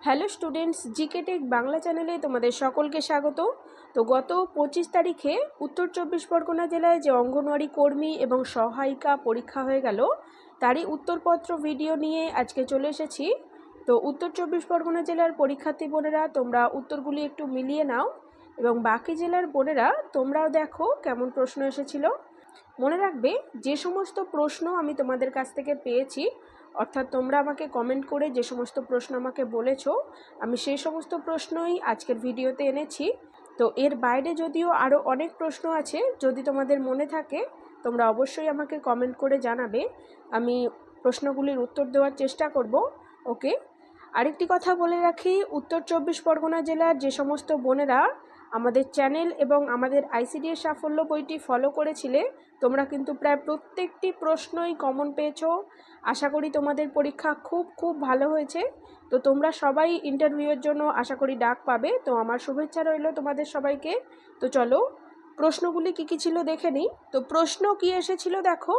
Hello students, GK tech Bangla চ্যানেলে তোমাদের সকলকে স্বাগত। তো গত 25 তারিখে উত্তর 24 পরগনা জেলায় যে অঙ্গনওয়াড়ি কর্মী এবং সহায়িকা পরীক্ষা হয়ে গেল, তারই উত্তরপত্র ভিডিও নিয়ে আজকে চলে এসেছি। তো উত্তর 24 পরগনা জেলার পরীক্ষার্থী বোনেরা তোমরা উত্তরগুলি একটু মিলিয়ে নাও এবং বাকি জেলার বোনেরা তোমরাও দেখো কেমন প্রশ্ন এসেছিল। মনে রাখবে, যে সমস্ত প্রশ্ন আমি তোমাদের কাছ থেকে পেয়েছি, অর্থাৎ তোমরা আমাকে কমেন্ট করে যে সমস্ত প্রশ্ন আমাকে বলেছো, আমি সেই সমস্ত প্রশ্নই আজকের ভিডিওতে এনেছি। তো এর বাইরে যদিও আরও অনেক প্রশ্ন আছে, যদি তোমাদের মনে থাকে তোমরা অবশ্যই আমাকে কমেন্ট করে জানাবে, আমি প্রশ্নগুলির উত্তর দেওয়ার চেষ্টা করব। ওকে, আরেকটি কথা বলে রাখি, উত্তর 24 পরগনা জেলার যে সমস্ত বোনেরা আমাদের চ্যানেল এবং আমাদের আইসিডিএস সাফল্য বইটি ফলো করেছিলে, তোমরা কিন্তু প্রায় প্রত্যেকটি প্রশ্নই কমন পেয়েছো। আশা করি তোমাদের পরীক্ষা খুব ভালো হয়েছে। তো তোমরা সবাই ইন্টারভিউয়ের জন্য আশা করি ডাক পাবে। তো আমার শুভেচ্ছা রইল তোমাদের সবাইকে। তো চলো প্রশ্নগুলি কী ছিল দেখে নিই। তো প্রশ্ন কি এসেছিল দেখো,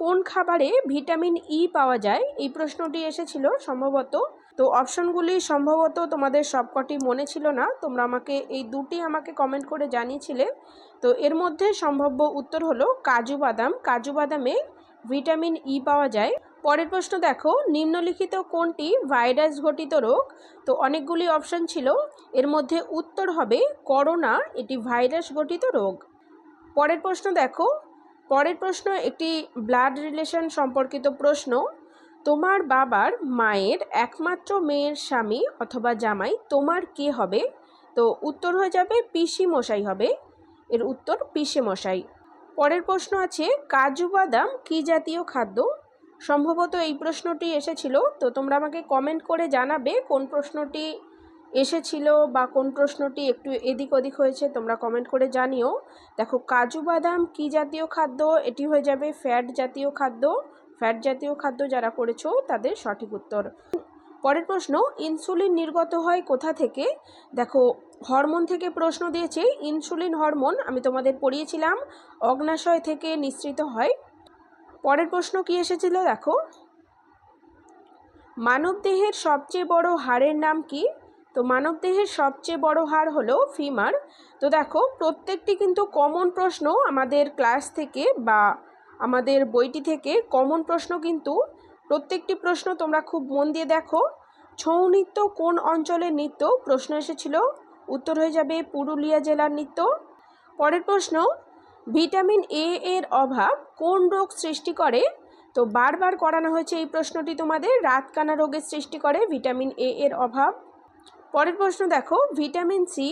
কোন খাবারে ভিটামিন ই পাওয়া যায়, এই প্রশ্নটি এসেছিল সম্ভবত। তো অপশনগুলি সম্ভবত তোমাদের সবকটি মনে ছিল না, তোমরা আমাকে এই দুটি আমাকে কমেন্ট করে জানিয়েছিলে। তো এর মধ্যে সম্ভাব্য উত্তর হলো কাজু বাদাম। কাজু বাদামে ভিটামিন ই পাওয়া যায়। পরের প্রশ্ন দেখো, নিম্নলিখিত কোনটি ভাইরাস ঘটিত রোগ? তো অনেকগুলি অপশন ছিল, এর মধ্যে উত্তর হবে করোনা, এটি ভাইরাস ঘটিত রোগ। পরের প্রশ্ন দেখো, পরের প্রশ্ন একটি ব্লাড রিলেশন সম্পর্কিত প্রশ্ন। তোমার বাবার মায়ের একমাত্র মেয়ের স্বামী অথবা জামাই তোমার কে হবে? তো উত্তর হয়ে যাবে পিসি মশাই হবে, এর উত্তর পিসি মশাই। পরের প্রশ্ন আছে, কাজু বাদাম কী জাতীয় খাদ্য? সম্ভবত এই প্রশ্নটি এসেছিল। তো তোমরা আমাকে কমেন্ট করে জানাবে কোন প্রশ্নটি এসেছিল বা কোন প্রশ্নটি একটু এদিক ওদিক হয়েছে, তোমরা কমেন্ট করে জানিও। দেখো, কাজু বাদাম কী জাতীয় খাদ্য, এটি হয়ে যাবে ফ্যাট জাতীয় খাদ্য। ফ্যাট জাতীয় খাদ্য যারা করেছো তাদের সঠিক উত্তর। পরের প্রশ্ন, ইনসুলিন নির্গত হয় কোথা থেকে? দেখো, হরমোন থেকে প্রশ্ন দিয়েছে। ইনসুলিন হরমোন আমি তোমাদের পড়িয়েছিলাম, অগ্নাশয় থেকে নিঃসৃত হয়। পরের প্রশ্ন কি এসেছিল দেখো, মানবদেহের সবচেয়ে বড় হাড়ের নাম কি? তো মানবদেহের সবচেয়ে বড় হাড় হলো ফিমার। তো দেখো, প্রত্যেকটি কিন্তু কমন প্রশ্ন আমাদের ক্লাস থেকে বা আমাদের বইটি থেকে কমন প্রশ্ন, কিন্তু প্রত্যেকটি প্রশ্ন তোমরা খুব মন দিয়ে দেখো। ছৌ নৃত্য কোন অঞ্চলের নৃত্য? প্রশ্ন এসেছিল, উত্তর হয়ে যাবে পুরুলিয়া জেলার নৃত্য। পরের প্রশ্ন, ভিটামিন এ এর অভাব কোন রোগ সৃষ্টি করে? তো বারবার করানো হয়েছে এই প্রশ্নটি তোমাদের, রাতকানা রোগের সৃষ্টি করে ভিটামিন এ এর অভাব। পরের প্রশ্ন দেখো, ভিটামিন সি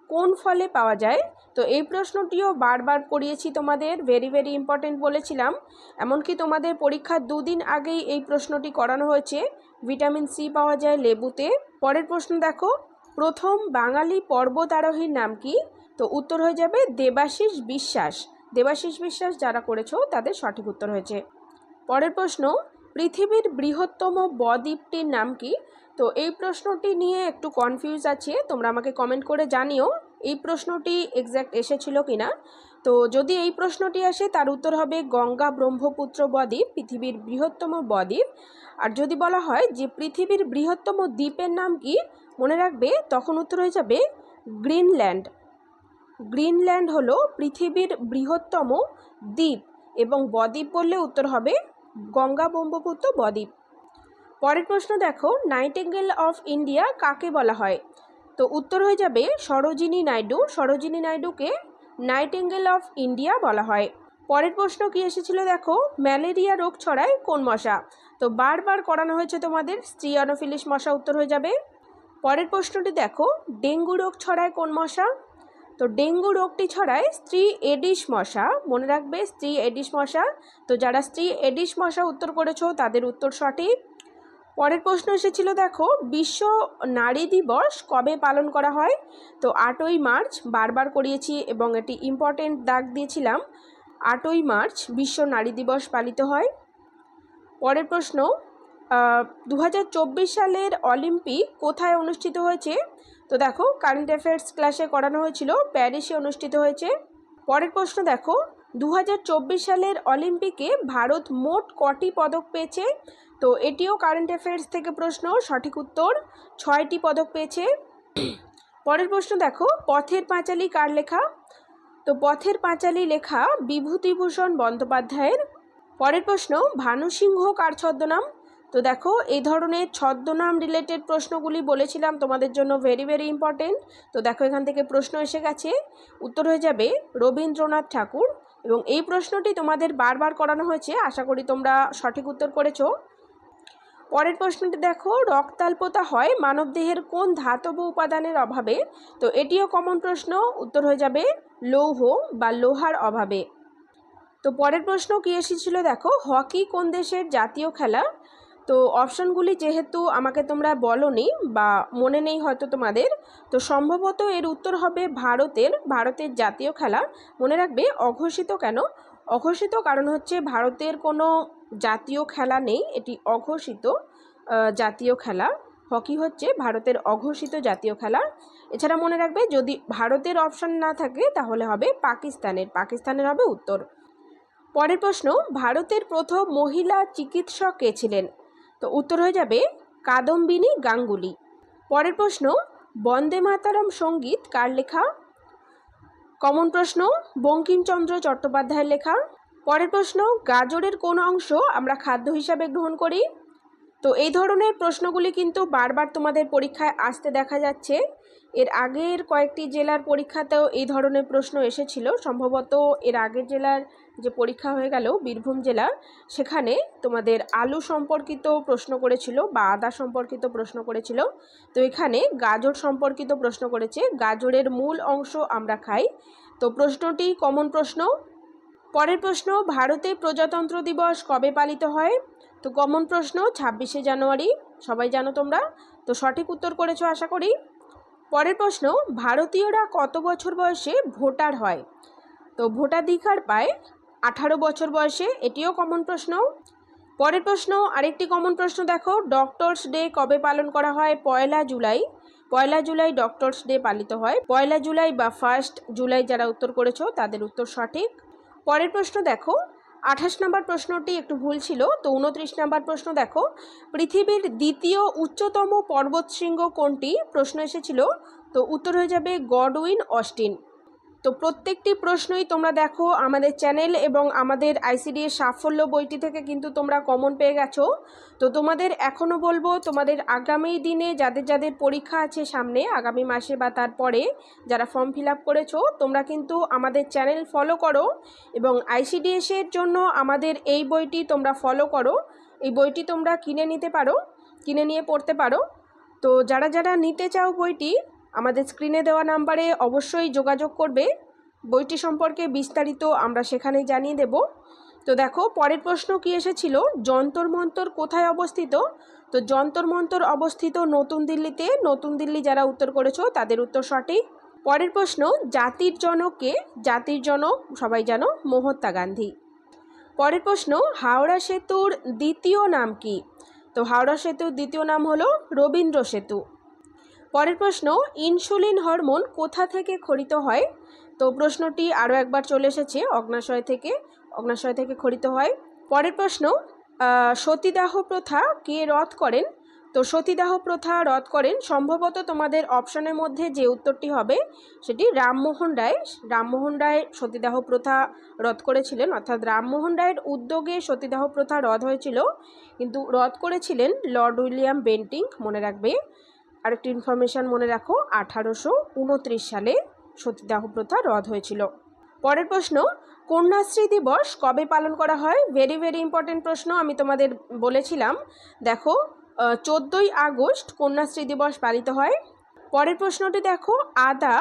কোন ফলে পাওয়া যায়? তো এই প্রশ্নটিও বারবার করিয়েছি তোমাদের, ভেরি ইম্পর্টেন্ট বলেছিলাম। এমনকি তোমাদের পরীক্ষার দুদিন আগেই এই প্রশ্নটি করানো হয়েছে, ভিটামিন সি পাওয়া যায় লেবুতে। পরের প্রশ্ন দেখো, প্রথম বাঙালি পর্বতারোহীর নাম কি? তো উত্তর হয়ে যাবে দেবাশিস বিশ্বাস। দেবাশিস বিশ্বাস যারা করেছো তাদের সঠিক উত্তর হয়েছে। পরের প্রশ্ন, পৃথিবীর বৃহত্তম বদ্বীপটির নাম কি? তো এই প্রশ্নটি নিয়ে একটু কনফিউজ আছে, তোমরা আমাকে কমেন্ট করে জানিও এই প্রশ্নটি এক্স্যাক্ট এসেছিল কিনা। তো যদি এই প্রশ্নটি আসে তার উত্তর হবে গঙ্গা ব্রহ্মপুত্র বদ্বীপ পৃথিবীর বৃহত্তম বদ্বীপ। আর যদি বলা হয় যে পৃথিবীর বৃহত্তম দ্বীপের নাম কি, মনে রাখবে তখন উত্তর হয়ে যাবে গ্রিনল্যান্ড। গ্রিনল্যান্ড হলো পৃথিবীর বৃহত্তম দ্বীপ এবং বদ্বীপ বললে উত্তর হবে গঙ্গা ব্রহ্মপুত্র বদ্বীপ। পরের প্রশ্ন দেখো, নাইটিঙ্গেল অফ ইন্ডিয়া কাকে বলা হয়? তো উত্তর হয়ে যাবে সরোজিনী নাইডু। সরোজিনী নাইডুকে নাইটিঙ্গেল অফ ইন্ডিয়া বলা হয়। পরের প্রশ্ন কি এসেছিল দেখো, ম্যালেরিয়া রোগ ছড়ায় কোন মশা? তো বারবার করানো হয়েছে তোমাদের, স্ত্রী অ্যানোফিলিস মশা উত্তর হয়ে যাবে। পরের প্রশ্নটি দেখো, ডেঙ্গু রোগ ছড়ায় কোন মশা? তো ডেঙ্গু রোগটি ছড়ায় স্ত্রী এডিস মশা, মনে রাখবে স্ত্রী এডিস মশা। তো যারা স্ত্রী এডিস মশা উত্তর করেছো তাদের উত্তর সঠিক। পরের প্রশ্ন এসেছিল দেখো, বিশ্ব নারী দিবস কবে পালন করা হয়? তো 8ই মার্চ, বারবার করিয়েছি এবং এটি ইম্পর্টেন্ট দাগ দিয়েছিলাম, 8ই মার্চ বিশ্ব নারী দিবস পালিত হয়। পরের প্রশ্ন, 2024 সালের অলিম্পিক কোথায় অনুষ্ঠিত হয়েছে? তো দেখো, কারেন্ট অ্যাফেয়ার্স ক্লাসে করানো হয়েছিল, প্যারিসে অনুষ্ঠিত হয়েছে। পরের প্রশ্ন দেখো, 2024 সালের অলিম্পিকে ভারত মোট কটি পদক পেয়েছে? তো এটিও কারেন্ট অ্যাফেয়ার্স থেকে প্রশ্ন, সঠিক উত্তর 6টি পদক পেয়েছে। পরের প্রশ্ন দেখো, পথের পাঁচালী কার লেখা? তো পথের পাঁচালী লেখা বিভূতিভূষণ বন্দ্যোপাধ্যায়ের। পরের প্রশ্ন, ভানু সিংহ কার ছদ্মনাম? তো দেখো, এই ধরনের ছদ্মনাম রিলেটেড প্রশ্নগুলি বলেছিলাম তোমাদের জন্য ভেরি ভেরি ইম্পর্টেন্ট। তো দেখো, এখান থেকে প্রশ্ন এসে গেছে, উত্তর হয়ে যাবে রবীন্দ্রনাথ ঠাকুর। এবং এই প্রশ্নটি তোমাদের বারবার করানো হয়েছে, আশা করি তোমরা সঠিক উত্তর করেছো। পরের প্রশ্নটি দেখো, রক্তাল্পতা হয় মানবদেহের কোন ধাতব উপাদানের অভাবে? তো এটিও কমন প্রশ্ন, উত্তর হয়ে যাবে লৌহ বা লোহার অভাবে। তো পরের প্রশ্ন কি এসেছিল দেখো, হকি কোন দেশের জাতীয় খেলা? তো অপশনগুলি যেহেতু আমাকে তোমরা বলোনি বা মনে নেই হয়তো তোমাদের, তো সম্ভবত এর উত্তর হবে ভারতের জাতীয় খেলা। মনে রাখবে অঘোষিত কেন? অঘোষিত কারণ হচ্ছে ভারতের কোনো জাতীয় খেলা নেই, এটি অঘোষিত জাতীয় খেলা। হকি হচ্ছে ভারতের অঘোষিত জাতীয় খেলা। এছাড়া মনে রাখবে যদি ভারতের অপশন না থাকে তাহলে হবে পাকিস্তানের হবে উত্তর। পরের প্রশ্ন, ভারতের প্রথম মহিলা চিকিৎসক কে ছিলেন? তো উত্তর হয়ে যাবে কাদম্বিনী গাঙ্গুলি। পরের প্রশ্ন, বন্দে মাতরম সঙ্গীত কার লেখা? কমন প্রশ্ন, বঙ্কিমচন্দ্র চট্টোপাধ্যায়ের লেখা। পরের প্রশ্ন, গাজরের কোন অংশ আমরা খাদ্য হিসাবে গ্রহণ করি? তো এই ধরনের প্রশ্নগুলি কিন্তু বারবার তোমাদের পরীক্ষায় আসতে দেখা যাচ্ছে। এর আগের কয়েকটি জেলার পরীক্ষাতেও এই ধরনের প্রশ্ন এসেছিল। সম্ভবত এর আগের জেলার যে পরীক্ষা হয়ে গেল বীরভূম জেলার, সেখানে তোমাদের আলু সম্পর্কিত প্রশ্ন করেছিল বা আদা সম্পর্কিত প্রশ্ন করেছিল। তো এখানে গাজর সম্পর্কিত প্রশ্ন করেছে, গাজরের মূল অংশ আমরা খাই। তো প্রশ্নটি কমন প্রশ্ন। পরের প্রশ্ন, ভারতে প্রজাতন্ত্র দিবস কবে পালিত হয়? তো কমন প্রশ্ন, 26শে জানুয়ারি, সবাই জানো তোমরা। তো সঠিক উত্তর করেছো আশা করি। পরের প্রশ্ন, ভারতীয়রা কত বছর বয়সে ভোটার হয়? তো ভোটাধিকার পায় 18 বছর বয়সে, এটিও কমন প্রশ্ন। পরের প্রশ্ন, আরেকটি কমন প্রশ্ন দেখো, ডক্টরস ডে কবে পালন করা হয়? 1 জুলাই। 1 জুলাই ডক্টরস ডে পালিত হয়। 1 জুলাই বা 1 জুলাই যারা উত্তর করেছো তাদের উত্তর সঠিক। পরের প্রশ্ন দেখো, 28 নম্বর প্রশ্নটি একটু ভুল ছিল। তো 29 নম্বর প্রশ্ন দেখো, পৃথিবীর দ্বিতীয় উচ্চতম পর্বতশৃঙ্গ কোনটি? প্রশ্ন এসেছিল। তো উত্তর হয়ে যাবে গডউইন অস্টিন। তো প্রত্যেকটি প্রশ্নই তোমরা দেখো আমাদের চ্যানেল এবং আমাদের আইসিডিএস সাফল্য বইটি থেকে কিন্তু তোমরা কমন পেয়ে গেছো। তো তোমাদের এখনও বলবো, তোমাদের আগামী দিনে যাদের যাদের পরীক্ষা আছে সামনে আগামী মাসে বা তারপরে, যারা ফর্ম ফিল আপ করেছো, তোমরা কিন্তু আমাদের চ্যানেল ফলো করো এবং আইসিডিএসের জন্য আমাদের এই বইটি তোমরা ফলো করো। এই বইটি তোমরা কিনে নিতে পারো, কিনে নিয়ে পড়তে পারো। তো যারা যারা নিতে চাও বইটি, আমাদের স্ক্রিনে দেওয়া নাম্বারে অবশ্যই যোগাযোগ করবে। বইটি সম্পর্কে বিস্তারিত আমরা সেখানেই জানিয়ে দেব। তো দেখো, পরের প্রশ্ন কি এসেছিল, যন্তর মন্তর কোথায় অবস্থিত? তো যন্তর মন্তর অবস্থিত নতুন দিল্লিতে। নতুন দিল্লি যারা উত্তর করেছো তাদের উত্তর সঠিক। পরের প্রশ্ন, জাতির জনক কে? জাতির জনক সবাই জানো, মহাত্মা গান্ধী। পরের প্রশ্ন, হাওড়া সেতুর দ্বিতীয় নাম কি? তো হাওড়া সেতুর দ্বিতীয় নাম হলো রবীন্দ্র সেতু। পরের প্রশ্ন, ইনসুলিন হরমোন কোথা থেকে খরিত হয়? তো প্রশ্নটি আরও একবার চলে এসেছে, অগ্নাশয় থেকে খরিত হয়। পরের প্রশ্ন, সতীদাহ প্রথা কে রদ করেন? তো সতীদাহ প্রথা রদ করেন সম্ভবত তোমাদের অপশনের মধ্যে যে উত্তরটি হবে সেটি রামমোহন রায়। রামমোহন রায় সতীদাহ প্রথা রদ করেছিলেন, অর্থাৎ রামমোহন রায়ের উদ্যোগে সতীদাহ প্রথা রদ হয়েছিল, কিন্তু রদ করেছিলেন লর্ড উইলিয়াম বেন্টিং। মনে রাখবে। আরেকটি ইনফরমেশান মনে রাখো, 1829 সালে সতীদাহ প্রথা রদ হয়েছিল। পরের প্রশ্ন, কন্যাশ্রী দিবস কবে পালন করা হয়? ভেরি ভেরি ইম্পর্টেন্ট প্রশ্ন, আমি তোমাদের বলেছিলাম। দেখো, 14ই আগস্ট কন্যাশ্রী দিবস পালিত হয়। পরের প্রশ্নটি দেখো, আদা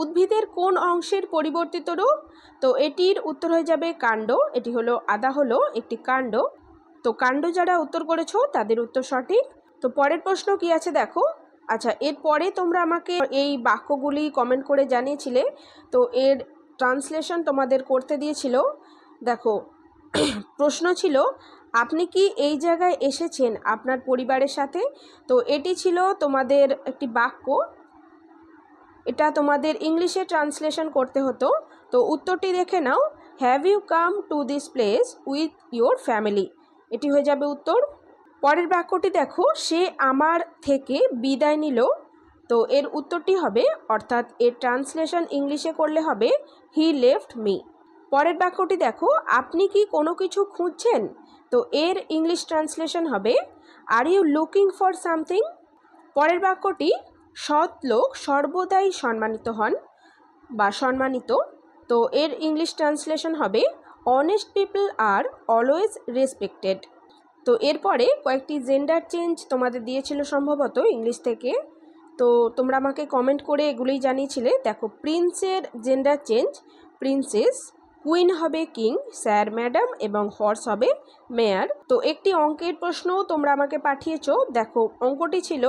উদ্ভিদের কোন অংশের পরিবর্তিত রূপ? তো এটির উত্তর হয়ে যাবে কাণ্ড। এটি হলো, আদা হলো একটি কাণ্ড। তো কাণ্ড যারা উত্তর করেছো তাদের উত্তর সঠিক। তো পরের প্রশ্ন কি আছে দেখো, আচ্ছা এরপরে তোমরা আমাকে এই বাক্যগুলি কমেন্ট করে জানিয়েছিলে, তো এর ট্রান্সলেশন তোমাদের করতে দিয়েছিল। দেখো, প্রশ্ন ছিল, আপনি কি এই জায়গায় এসেছেন আপনার পরিবারের সাথে? তো এটি ছিল তোমাদের একটি বাক্য, এটা তোমাদের ইংলিশে ট্রান্সলেশন করতে হতো। তো উত্তরটি দেখে নাও, have you come to this place with your family, এটি হয়ে যাবে উত্তর। পরের বাক্যটি দেখো, সে আমার থেকে বিদায় নিল। তো এর উত্তরটি হবে, অর্থাৎ এর ট্রান্সলেশন ইংলিশে করলে হবে হি লেফট মি। পরের বাক্যটি দেখো, আপনি কি কোনো কিছু খুঁজছেন? তো এর ইংলিশ ট্রান্সলেশন হবে are you looking for something. পরের বাক্যটি, সৎ লোক সর্বদাই সম্মানিত হন বা সম্মানিত। তো এর ইংলিশ ট্রান্সলেশন হবে honest people are always respected. তো এরপরে কয়েকটি জেন্ডার চেঞ্জ তোমাদের দিয়েছিল সম্ভবত ইংলিশ থেকে, তো তোমরা আমাকে কমেন্ট করে এগুলোই জানিয়েছিলে। দেখো, প্রিন্সের জেন্ডার চেঞ্জ, প্রিন্সেস, কুইন হবে কিং, স্যার ম্যাডাম এবং হর্স হবে মেয়ার। তো একটি অঙ্কের প্রশ্নও তোমরা আমাকে পাঠিয়েছো। দেখো, অঙ্কটি ছিল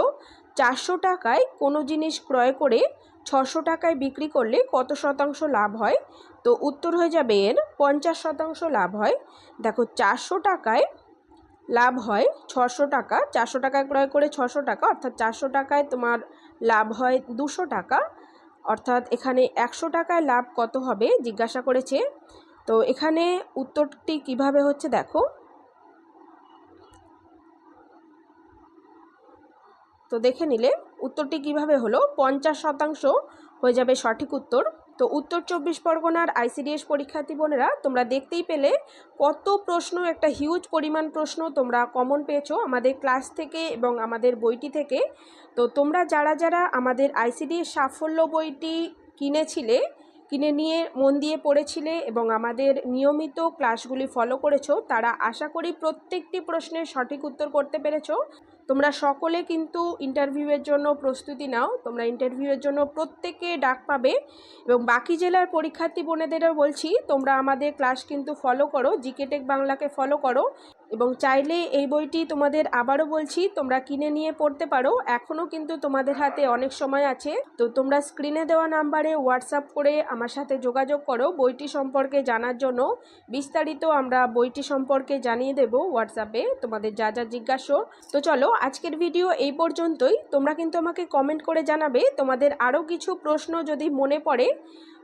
400 টাকায় কোনো জিনিস ক্রয় করে 600 টাকায় বিক্রি করলে কত শতাংশ লাভ হয়? তো উত্তর হয়ে যাবে এর 50% লাভ হয়। দেখো, 400 টাকায় লাভ হয় 600 টাকা, 400 টাকায় ক্রয় করে 600 টাকা, অর্থাৎ 400 টাকায় তোমার লাভ হয় 200 টাকা, অর্থাৎ এখানে 100 টাকায় লাভ কত হবে জিজ্ঞাসা করেছে। তো এখানে উত্তরটি কিভাবে হচ্ছে দেখো, তো দেখে নিলে উত্তরটি কিভাবে হলো, 50% হয়ে যাবে সঠিক উত্তর। তো উত্তর 24 পরগনার আইসিডিএস পরীক্ষার্থী বোনেরা, তোমরা দেখতেই পেলে কত প্রশ্ন, একটা হিউজ পরিমাণ প্রশ্ন তোমরা কমন পেয়েছো আমাদের ক্লাস থেকে এবং আমাদের বইটি থেকে। তো তোমরা যারা যারা আমাদের আইসিডিএস সাফল্য বইটি কিনেছিলে, কিনে নিয়ে মন দিয়ে পড়েছিলে এবং আমাদের নিয়মিত ক্লাসগুলি ফলো করেছো, তারা আশা করি প্রত্যেকটি প্রশ্নের সঠিক উত্তর করতে পেরেছো। তোমরা সকলে কিন্তু ইন্টারভিউয়ের জন্য প্রস্তুতি নাও। তোমরা ইন্টারভিউয়ের জন্য প্রত্যেকে ডাক পাবে এবং বাকি জেলার পরীক্ষার্থী বোনেদেরও বলছি, তোমরা আমাদের ক্লাস কিন্তু ফলো করো, জিকে টেক বাংলাকে ফলো করো এবং চাইলে এই বইটি তোমাদের আবারও বলছি তোমরা কিনে নিয়ে পড়তে পারো। এখনও কিন্তু তোমাদের হাতে অনেক সময় আছে। তো তোমরা স্ক্রিনে দেওয়া নাম্বারে হোয়াটসঅ্যাপ করে আমার সাথে যোগাযোগ করো বইটি সম্পর্কে জানার জন্য। বিস্তারিত আমরা বইটি সম্পর্কে জানিয়ে দেব হোয়াটসঅ্যাপে, তোমাদের যা যা জিজ্ঞাসা। তো চলো, আজকের ভিডিও এই পর্যন্তই। তোমরা কিন্তু আমাকে কমেন্ট করে জানাবে তোমাদের আরও কিছু প্রশ্ন যদি মনে পড়ে,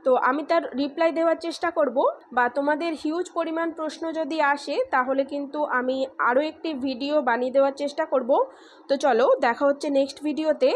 তো আমি তার রিপ্লাই দেওয়ার চেষ্টা করব, বা তোমাদের হিউজ পরিমাণ প্রশ্ন যদি আসে তাহলে কিন্তু আমি আরও একটি ভিডিও বানিয়ে দেওয়ার চেষ্টা করব। তো চলো, দেখা হচ্ছে নেক্সট ভিডিওতে।